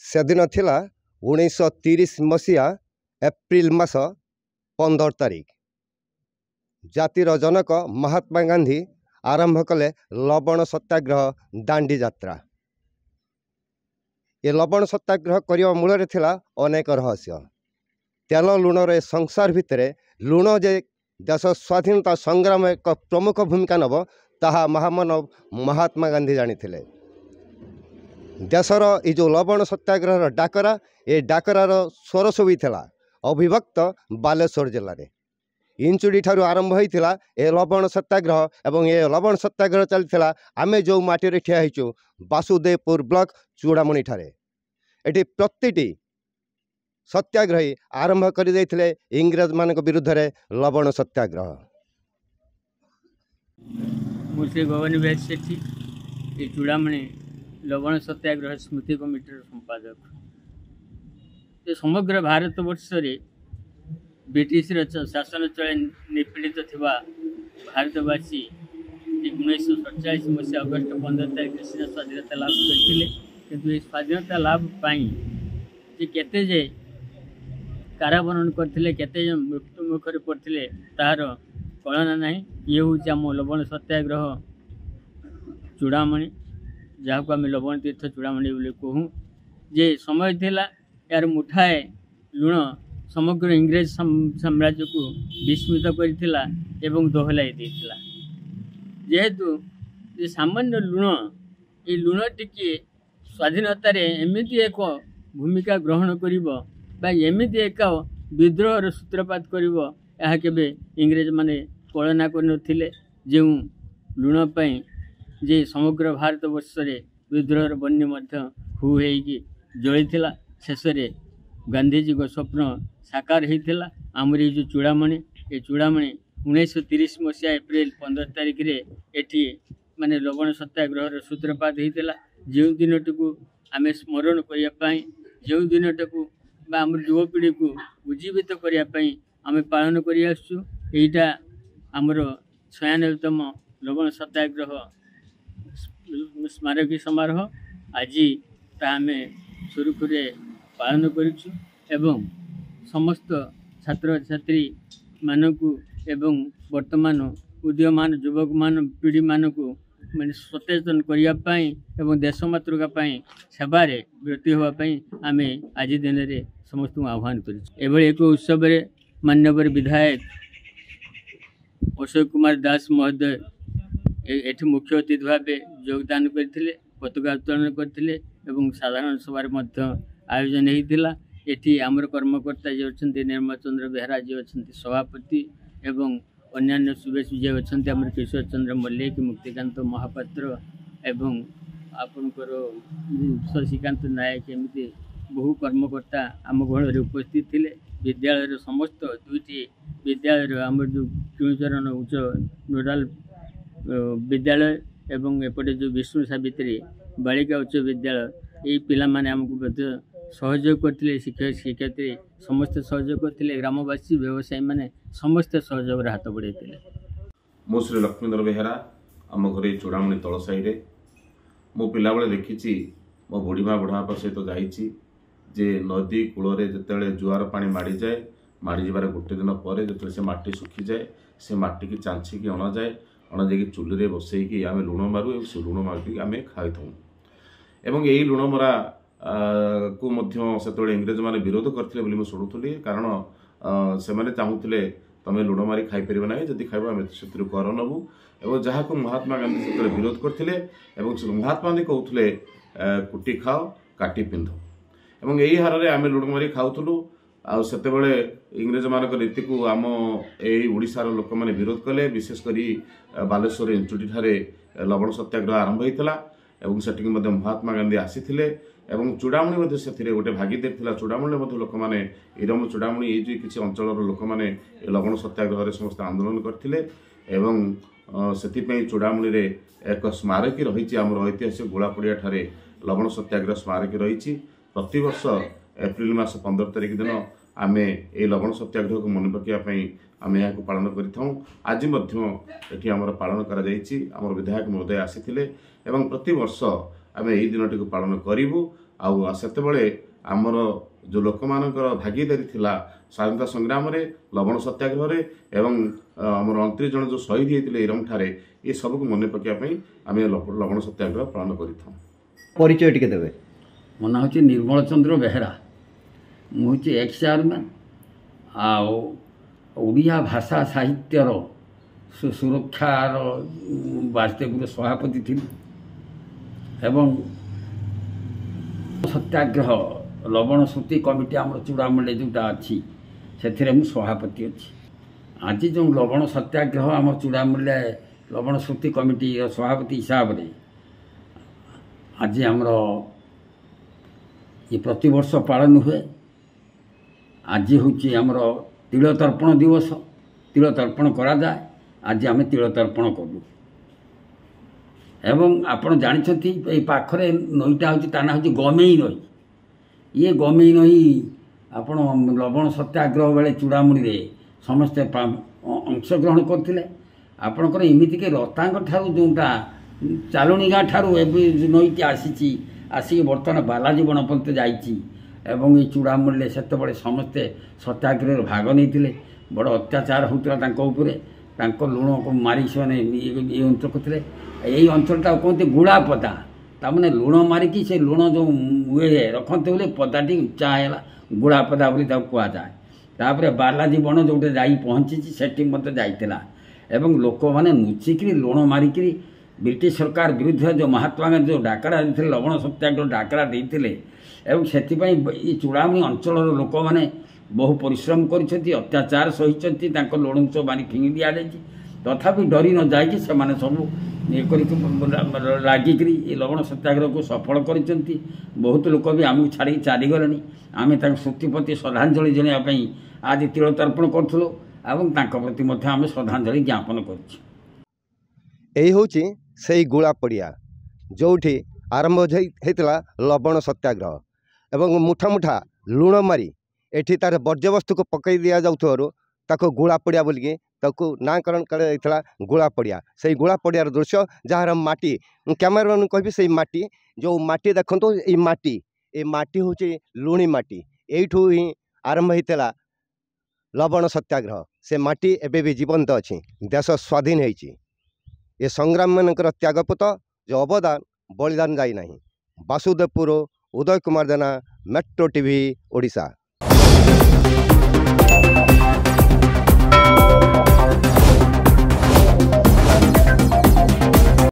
सेदिन थिला 1930 मसीहा एप्रिल मास 15 तारिख। जातिर जनक महात्मा गांधी आरंभ कले लवण सत्याग्रह दांडी यात्रा। ये लवण सत्याग्रह करने मूल थिला अनेक रहस्य। तेल लुणर संसार भितर लुण जे देश स्वाधीनता संग्राम एक प्रमुख भूमिका नब ताहा महामानव महात्मा गांधी जानी थे। देशर ये जो लवण सत्याग्रह डाकरा ये डाकरार स्वर सुबी थिला अविभक्त बालेश्वर जिले में इंचुड़ी ठारू आरंभ होता ए लवण सत्याग्रह एवं ये लवण सत्याग्रह चलता आमे जो माटी ठिया होइचु वासुदेवपुर ब्लॉक चूड़ामणि ठारे। एटी प्रतिटी सत्याग्रही आरंभ कर इंग्रेज मान विरुद्ध रे लवण सत्याग्रह। मुझे गगन बेद सेठी ये चूड़ामणि लवण सत्याग्रह स्मृति कमिटर संपादक। ये समग्र भारत वर्ष रे ब्रिटिश शासन चले निपीड़ित थिबा भारतवासी 1947 मसीहा अगस्त 15 तारिख से स्वाधीनता लाभ करथिले। किंतु ये स्वाधीनता लाभ पाई जे केते जे कारावरण करथिले केते जे मृत्यु मुखरे पड़थिले तार कलना नहीं। ये हूँ आम लवण सत्याग्रह चूड़ामणि जहाँ को आम लवण तीर्थ चूड़ामणि बोले कहूँ। जे समय थिला यार मुठाए लुण समग्र इंग्रेज साम्राज्य को विस्मित करथिला एवं दोहलाई देथिला। जेहेतु ये सामान्य लुण ये लुण टिके स्वाधीनतार एमती एक भूमिका ग्रहण करिबो बा एमती एक विद्रोहर सूत्रपात करिबो यह केबे इंग्रेज माने कल्पना करनथिले। जो लुण पाई जे समग्र भारत वर्ष रे विद्रोहर बन्य मध्य हु हेकी जळिथिला। शेष रे गांधीजी को स्वप्न साकार होता आमर ये जो चूड़ामणि ये चूड़ामणि 1930 मसीहा एप्रिल 15 तारिख रे एठी माने लवण सत्याग्रह सूत्रपात होता। जो दिन को आम स्मरण करने जो दिन को आम युवपीढ़ी को उज्जीवित करने आम पालन करटा आमर 96तम लवण सत्याग्रह स्मारकी समारोह आज आम सुरुखुरे पालन करूँ एवं समस्त छात्र छात्री मानकु एवं वर्तमान उदीयमान युवक मान पीढ़ी मानक मैंने सचेतन करने एवं देश मातृका सेवारे ब्रती होगापी आम आज दिन में समस्त आह्वान कर एक उत्सव मान्यवर विधायक अशोक कुमार दास महोदय एठी मुख्य अतिथि भाव योगदान करथिले, पताका उत्तोलन करथिले एवं साधारण सभार मध्य आयोजन होता। एठी आमर कर्मकर्ता जे अच्छे निर्मल चंद्र बेहरा जी अच्छे सभापति एवं अन्यान्य शुभेच्छु जे अच्छे आमर किशोर चंद्र मल्लिक मुक्तिकांत महापात्र एवं आपणकर शशिकांत नायक एमती बहु कर्मकर्ता आम गहल उपस्थित थे। विद्यालय समस्त दुईटी विद्यालय आमर जो केचरण उच्च नोडाल विद्यालय एवं एपटे जो विष्णु सावित्री बालिका उच्च विद्यालय ये पिला माने आमको सहयोग करते। शिक्षक शिक्षयित्री समस्त सहयोग करते। ग्रामवासी व्यवसायी माने समस्त सहयोग हाथ बढ़ाई। मो श्री लक्ष्मीधर बेहरा आम घर चूड़ामणि तल साई मो पिला बेले देखी मो बुढ़ीमा बुढ़ापा सहित जाइए जे नदी कूल जिते जुआर पानी माड़ी जाए माड़ी जबार गोटे दिन पर जो से माटी सुखी जाए से माटी की चांछिकी अणा जाए अणा जा चुली बसईकि आम लुण मारू से लुण मारिक आम खाई एवं यही लुण मरा को से इंग्रेज मैंने विरोध करते शुणुली कारण से चाहूले तुम लुण मारी खाईपर ना जदि खाइब आम से कर नबू और जहाँ को महात्मा गांधी से विरोध करते महात्मा गांधी कहते कुटी खाओ काटी पिंध एवं यही हारे आम लुण मारी खाऊलु आते इंग्रेज मान नीति को आम ओडिशार लोक मैंने विरोध कले। विशेषकर बालेश्वर इंचुटी ठारे लवण सत्याग्रह आरंभ होता और सेठी महात्मा गांधी आसी एवं चूड़ामणि से गोटे भागीदार था। चूड़ामणि लोक मैंने इरम चूड़ामणि ये किसी अंचल लोक मैंने लवण सत्याग्रह समस्त आंदोलन करते से चूड़ामणि एक स्मारकी रही आम ऐतिहासिक गोलापड़िया ठारे लवण सत्याग्रह स्मारकी रही। प्रतिवर्ष एप्रिल मास 15 तारिख दिन आम ये लवण सत्याग्रह को मन पकाइवाई आम यहाँ पालन कर आज आमर पालन कर विधायक महोदय आसी प्रति वर्ष आम यही दिन टी पालन करूँ सेतेबेले आमर जो लोक मानकर भागीदारी थिला स्वाधीनता संग्राम रे लवण सत्याग्रह रे एवं आमर 29 जन जो शहीद होते इरम ठारे ये सब को मन पकापी आम लवण सत्याग्रह पालन करिथां। परिचय टिके देबे। मो ना हूँ निर्मल चंद्र बेहेरा हूँ एक्स चेयरमैन ओडिया भाषा साहित्यर सुरक्षार वास्तविक सभापति थी एवं सत्याग्रह लवण श्रुति कमिटी आम चूड़ामूल्य जोटा अच्छी से सभापति अच्छी आज जो लवण सत्याग्रह आम चूड़ामूल्य लवण श्रुति कमिटी सभापति हिसाब से आज आमर ये प्रतिवर्ष पालन हुए। आज हूँ आमर तिल तर्पण दिवस तिल तर्पण करा जाए आज आम तिल तर्पण कलु एवं आपण जानते ये पाखरे नईटा हूँ ता ना हूँ गमेई नई ये गमेई नई आपण लवण सत्याग्रह बेले चूड़ामूड़ी समस्ते अंशग्रहण करते आपणकर एमती के रतांग ठारू जोटा चालुणी गाँ ठारू नईटी आसिक बर्तमान बालाजी बणपंत जाइए ये चूड़ामूल्य से समस्ते सत्याग्रह भाग नहीं बड़ अत्याचार होता लुण को मारी से ये अंचल करते यही अंचलटा कहते गुड़ापदा ताने लुण मारिकी से लुण जो हुए रखते बोले पदाटी उच्चा है गुड़ापदा बोली कहुए तापर बालाजी बण जो जाई पहुँची से जाइला एवं लोक मैंने नुचिकी लुण मारिकी ब्रिटिश सरकार विरुद्ध जो महात्मा गांधी जो डाकरा देते लवण सत्याग्रह डाकरा देते से चूड़ामणि अंचल लोक मैंने बहु परिश्रम कर अत्याचार सही लुण सब मारी फिंगी दि जाए तथापि डरी न जाकि से सब ये लगिक लवण सत्याग्रह को सफल कर बहुत लोक भी आमको छाड़ी चलीगले आम स्मृति प्रति श्रद्धांजलि जनापी आज तिल तर्पण करूँ प्रति आम श्रद्धांजलि ज्ञापन कर गुड़ा पड़िया जो आरंभ होता लवण सत्याग्रह एवं मुठा मुठा लुण मारी एठी तार वर्ज्यवस्तु को पकई दि जाऊँ गुड़ा पड़िया बोलिकी नाकरण कर गुड़ा पड़िया से गुड़ा पड़ियार दृश्य जार माटी कैमेरामैन कहि से माटी जो माटी देखो ये माटी हूँ लुणी माटी यू ही आरंभ होता लवण सत्याग्रह से माटी एबे भी जीवंत अच्छी देश स्वाधीन होती ये संग्राम मानकर त्यागपत जो अवदान बलिदान जाई नहीं। वासुदेवपुर उदय कुमार जेना मेट्रो टीवी ओडिशा।